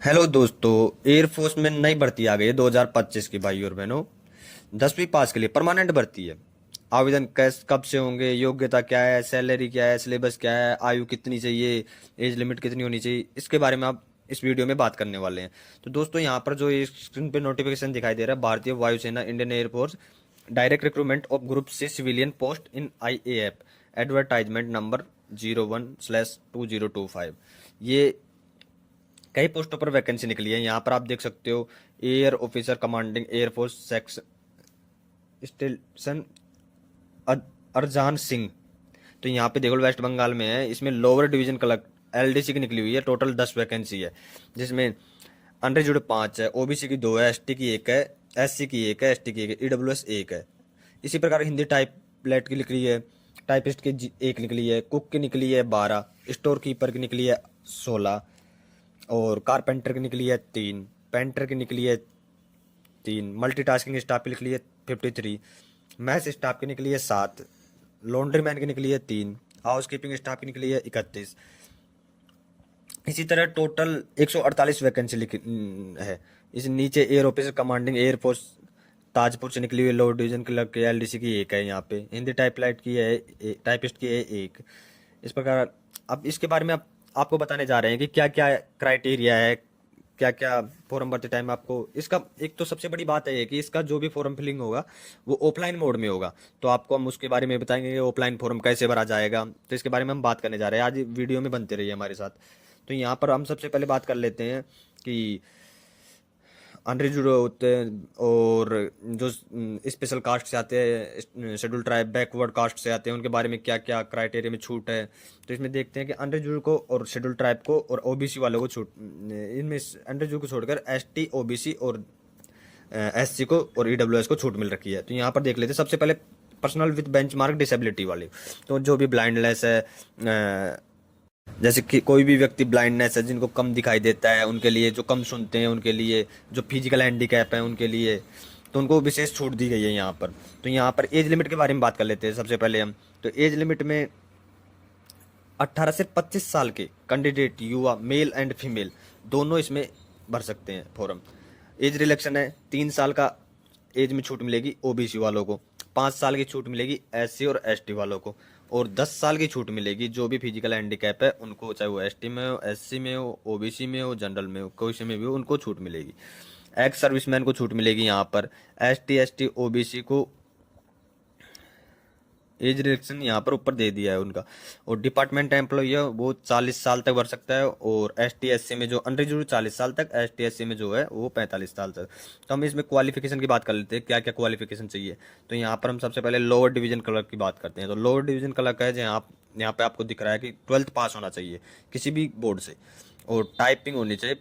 Hello दोस्तों। Air force में नई भर्ती आ गई है 2025 की भाई और बहनों। 10वीं पास के लिए परमानेंट भर्ती है। आवेदन कैस कब से होंगे, योग्यता क्या है, सैलरी क्या है, सिलेबस क्या है, आयु कितनी चाहिए, एज लिमिट कितनी होनी चाहिए, इसके बारे में आप इस वीडियो में बात करने वाले हैं। तो दोस्तों यहाँ पर जो स्क्रीन पे नोटिफिकेशन दिखाई दे रहा है, भारतीय वायुसेना Indian air force direct recruitment of group C civilian post in IAF advertisement number 01/2025। ये कई पोस्टों पर वैकेंसी निकली है। यहाँ पर आप देख सकते हो air officer commanding air force section station Arjan Singh. तो यहाँ पे देखो वेस्ट बंगाल में है। इसमें लोअर डिवीजन क्लर्क LDC की निकली हुई है। टोटल 10 वैकेंसी है, जिसमें अनरिजर्व्ड 5 है, OBC की 2 है, ST की 1 है, SC की 1 है, ST की 1 है, EWS 1 है। इसी प्रकार हिंदी टाइपलेट की निकली है, टाइपिस्ट की 1 निकली है, कुक की निकली है 12, स्टोर कीपर की निकली है 16, और कारपेंटर की निकली है 3, पेंटर की निकली है 3, मल्टीटास्किंग स्टाफ की निकली है 53, मैथ स्टाफ की निकली है 7, लॉन्ड्री मैन की निकली है 3, हाउस कीपिंग स्टाफ की निकली है 31। इसी तरह टोटल 148 वैकेंसी है। इस नीचे air officer commanding air force Tajpur से निकली हुई लो डिवीजन क्लर्क की LDC की 1 है। यहाँ पे हिंदी टाइपलाइट की है, टाइपिस्ट की है 1। इस प्रकार अब इसके बारे में आपको बताने जा रहे हैं कि क्या क्या क्राइटेरिया है, क्या क्या फॉर्म भरते टाइम आपको इसका। एक तो सबसे बड़ी बात है कि इसका जो भी फॉर्म फिलिंग होगा वो ऑफलाइन मोड में होगा। तो आपको हम उसके बारे में बताएंगे कि ऑफलाइन फॉर्म कैसे भरा जाएगा। तो इसके बारे में हम बात करने जा रहे हैं। आज वीडियो में बनते रहिए हमारे साथ। तो यहाँ पर हम सबसे पहले बात कर लेते हैं कि अनरिजर्व्ड होते हैं और जो स्पेशल कास्ट से आते हैं, शेड्यूल ट्राइब बैकवर्ड कास्ट से आते हैं, उनके बारे में क्या क्या क्राइटेरिया में छूट है। तो इसमें देखते हैं कि अनरिजर्व्ड को और शेड्यूल ट्राइब को और OBC वालों को छूट, इनमें अनरिजर्व्ड को छोड़कर ST OBC और SC को और EWS को छूट मिल रखी है। तो यहाँ पर देख लेते हैं सबसे पहले पर्सनल विद बेंचमार्क डिसेबिलिटी वाले। तो जो भी ब्लाइंडनेस है, जैसे कि कोई भी व्यक्ति ब्लाइंडनेस है, जिनको कम दिखाई देता है उनके लिए, जो कम सुनते हैं उनके लिए, जो फिजिकल हैंडीकैप है उनके लिए, तो उनको विशेष छूट दी गई है यहाँ पर। तो यहाँ पर एज लिमिट के बारे में बात कर लेते हैं सबसे पहले हम। तो एज लिमिट में 18 से 25 साल के कैंडिडेट, युवा मेल एंड फीमेल दोनों इसमें भर सकते हैं फॉर्म। एज रिलैक्सन है, 3 साल का एज में छूट मिलेगी OBC वालों को, 5 साल की छूट मिलेगी SC और ST वालों को, और 10 साल की छूट मिलेगी जो भी फिजिकल हैंडीकैप है उनको, चाहे वो ST में हो, SC में हो, OBC में हो, जनरल में हो, कोई से में भी हो, उनको छूट मिलेगी। एक्स सर्विसमैन को छूट मिलेगी यहाँ पर। ST ST OBC को एज रिलेक्शन यहाँ पर ऊपर दे दिया है उनका। और डिपार्टमेंट एम्प्लॉय है वो 40 साल तक भर सकता है, और ST SC में जो अनरिजर्व 40 साल तक, ST SC में जो है वो 45 साल तक। तो हम इसमें क्वालिफिकेशन की बात कर लेते हैं, क्या क्या क्वालिफिकेशन चाहिए। तो यहाँ पर हम सबसे पहले लोअर डिवीजन क्लर्क की बात करते हैं। तो लोअर डिवीजन क्लर्क है जहाँ यहाँ पे आपको दिख रहा है कि 12th पास होना चाहिए किसी भी बोर्ड से, और टाइपिंग होनी चाहिए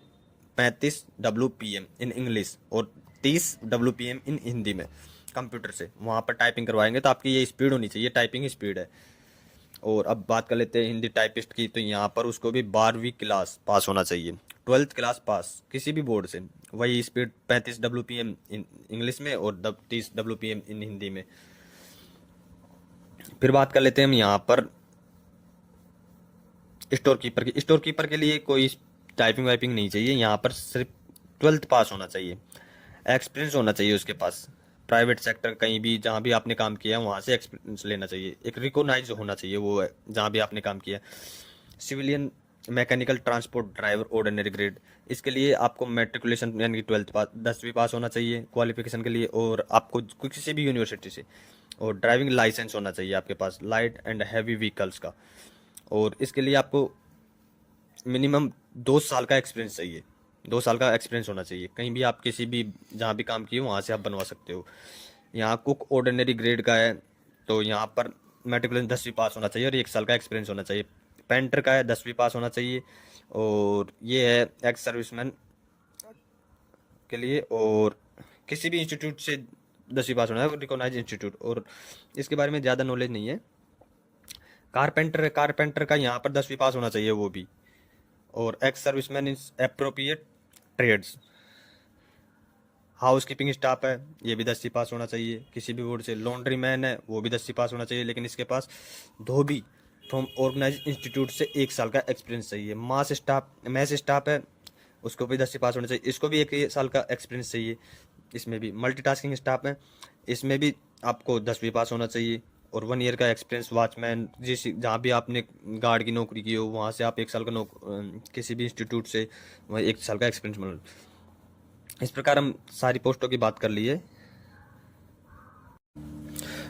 35 WPM इन इंग्लिश और 30 WPM इन हिंदी में। कंप्यूटर से वहाँ पर टाइपिंग करवाएंगे तो आपकी ये स्पीड होनी चाहिए, टाइपिंग स्पीड है। और अब बात कर लेते हैं हिंदी टाइपिस्ट की। तो यहाँ पर उसको भी 12वीं क्लास पास होना चाहिए, 12th क्लास पास किसी भी बोर्ड से। वही स्पीड 35 WPM इन इंग्लिश में और 30 WPM इन हिंदी में। फिर बात कर लेते हैं हम यहाँ पर स्टोर कीपर की। स्टोर कीपर के लिए कोई टाइपिंग वाइपिंग नहीं चाहिए, यहाँ पर सिर्फ 12th पास होना चाहिए, एक्सपीरियंस होना चाहिए उसके पास। प्राइवेट सेक्टर कहीं भी जहाँ भी आपने काम किया वहाँ से एक्सपीरियंस लेना चाहिए, एक रिकॉग्नाइज होना चाहिए वो है जहाँ भी आपने काम किया। Civilian mechanical transport driver ordinary grade, इसके लिए आपको मेट्रिकुलेशन यानी कि 12th पास 10वीं पास होना चाहिए क्वालिफिकेशन के लिए, और आपको किसी भी यूनिवर्सिटी से। और ड्राइविंग लाइसेंस होना चाहिए आपके पास लाइट एंड हैवी व्हीकल्स का। और इसके लिए आपको मिनिमम 2 साल का एक्सपीरियंस चाहिए, 2 साल का एक्सपीरियंस होना चाहिए। कहीं भी आप किसी भी जहाँ भी काम किए वहाँ से आप बनवा सकते हो। यहाँ कुक ऑर्डिनरी ग्रेड का है, तो यहाँ पर मेट्रिकुलेशन 10वीं पास होना चाहिए और 1 साल का एक्सपीरियंस होना चाहिए। पेंटर का है 10वीं पास होना चाहिए, और ये है एक्स सर्विसमैन के लिए। और किसी भी इंस्टीट्यूट से 10वीं पास होना है, रिकॉग्नाइज इंस्टीट्यूट। और इसके बारे में ज़्यादा नॉलेज नहीं है। कारपेंटर का यहाँ पर 10वीं पास होना चाहिए वो भी। और ex serviceman is appropriate trades. Housekeeping staff है, ये भी 10वीं पास होना चाहिए किसी भी बोर्ड से। लॉन्ड्री मैन है वो भी 10वीं पास होना चाहिए, लेकिन इसके पास धोबी फ्रॉम ऑर्गेनाइज इंस्टीट्यूट से 1 साल का एक्सपीरियंस चाहिए। मैथ स्टाफ है उसको भी 10 से पास होना चाहिए। इसको भी 1 साल का एक्सपीरियंस चाहिए। इसमें भी मल्टीटास्किंग स्टाफ है, इसमें भी आपको 10वीं पास होना चाहिए और 1 ईयर का एक्सपीरियंस। वॉचमैन जिस जहाँ भी आपने गार्ड की नौकरी की हो वहाँ से आप 1 साल का किसी भी इंस्टीट्यूट से वहाँ 1 साल का एक्सपीरियंस मिल। इस प्रकार हम सारी पोस्टों की बात कर लिए।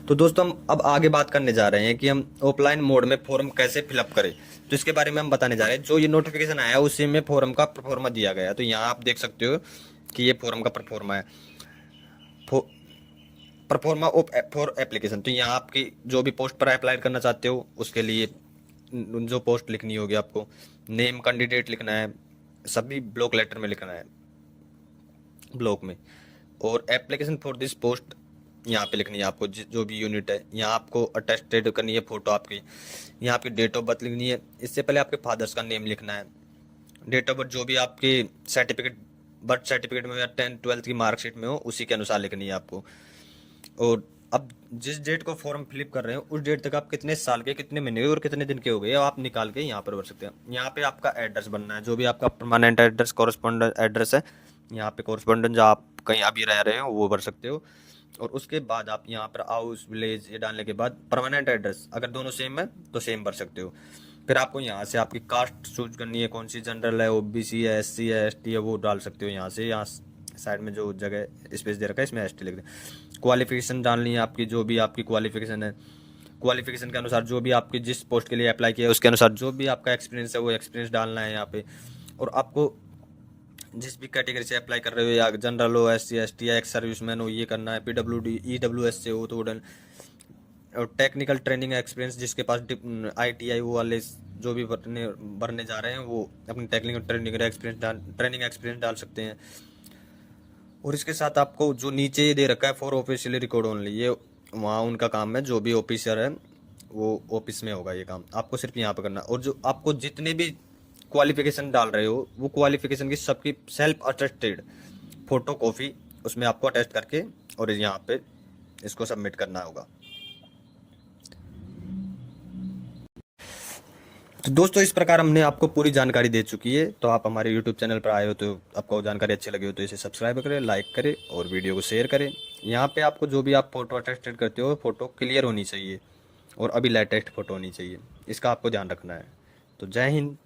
तो दोस्तों हम अब आगे बात करने जा रहे हैं कि हम ऑफलाइन मोड में फॉर्म कैसे फिलअप करें। तो इसके बारे में हम बताने जा रहे हैं। जो ये नोटिफिकेशन आया उसी में फॉर्म का परफॉर्मा दिया गया है। तो यहाँ आप देख सकते हो कि ये फॉर्म का परफॉर्मा है, परफॉर्मा ऑफ फॉर एप्लीकेशन। तो यहाँ आपकी जो भी पोस्ट पर अप्लाई करना चाहते हो उसके लिए जो पोस्ट लिखनी होगी आपको, नेम कैंडिडेट लिखना है, सभी ब्लॉक लेटर में लिखना है, ब्लॉक में। और एप्लीकेशन फॉर दिस पोस्ट यहाँ पे लिखनी है आपको, जो भी यूनिट है। यहाँ आपको अटेस्टेड करनी है फोटो आपकी, यहाँ आपकी डेट ऑफ बर्थ लिखनी है। इससे पहले आपके फादर्स का नेम लिखना है, डेट ऑफ बर्थ जो भी आपके सर्टिफिकेट, बर्थ सर्टिफिकेट में या 10th-12th की मार्कशीट में हो उसी के अनुसार लिखनी है आपको। और अब जिस डेट को फॉर्म फिलअप कर रहे हो उस डेट तक आप कितने साल के, कितने महीने के और कितने दिन के हो गए आप निकाल के यहाँ पर भर सकते हैं। यहाँ पे आपका एड्रेस बनना है, जो भी आपका परमानेंट एड्रेस, कॉरेस्पॉन्डेंट एड्रेस है, यहाँ पे कॉरेस्पॉन्डेंट जो आप कहीं अभी रह रहे हो वो भर सकते हो। और उसके बाद आप यहाँ पर हाउस, विलेज ये डालने के बाद परमानेंट एड्रेस अगर दोनों सेम है तो सेम भर सकते हो। फिर आपको यहाँ से आपकी कास्ट चूज करनी है, कौन सी जनरल है, ओबीसी है, एससी है, एसटी है, वो डाल सकते हो यहाँ से। यहाँ साइड में जो जगह स्पेस दे रखा है इसमें एसटी लिख दें। क्वालिफिकेशन डालनी है आपकी, जो भी आपकी क्वालिफिकेशन है, क्वालिफिकेशन के अनुसार जो भी आपकी जिस पोस्ट के लिए अप्लाई किया है उसके अनुसार जो भी आपका एक्सपीरियंस है वो एक्सपीरियंस डालना है यहाँ पे। और आपको जिस भी कैटेगरी से अप्लाई कर रहे हो, या जनरल हो, एससी एसटी या एक्स सर्विसमैन हो, ये करना है। पीडब्ल्यूडी ईडब्ल्यूएस से हो तो और टेक्निकल ट्रेनिंग एक्सपीरियंस जिसके पास आईटीआई वो वाले जो भी भरने जा रहे हैं वो अपनी टेक्निकल ट्रेनिंग एक्सपीरियंस डाल सकते हैं। और इसके साथ आपको जो नीचे दे रखा है फॉर ऑफिशियली रिकॉर्ड ओनली, ये वहाँ उनका काम है, जो भी ऑफिसर है वो ऑफिस में होगा ये काम, आपको सिर्फ यहाँ पे करना। और जो आपको जितने भी क्वालिफिकेशन डाल रहे हो वो क्वालिफिकेशन की सबकी सेल्फ अटेस्टेड फोटो कॉपी उसमें आपको अटेस्ट करके और यहाँ पे इसको सबमिट करना होगा। तो दोस्तों इस प्रकार हमने आपको पूरी जानकारी दे चुकी है। तो आप हमारे यूट्यूब चैनल पर आए हो तो आपको जानकारी अच्छी लगी हो तो इसे सब्सक्राइब करें, लाइक करें और वीडियो को शेयर करें। यहाँ पे आपको जो भी आप फोटो अटेस्टेड करते हो फोटो क्लियर होनी चाहिए और अभी लेटेस्ट फोटो होनी चाहिए, इसका आपको ध्यान रखना है। तो जय हिंद।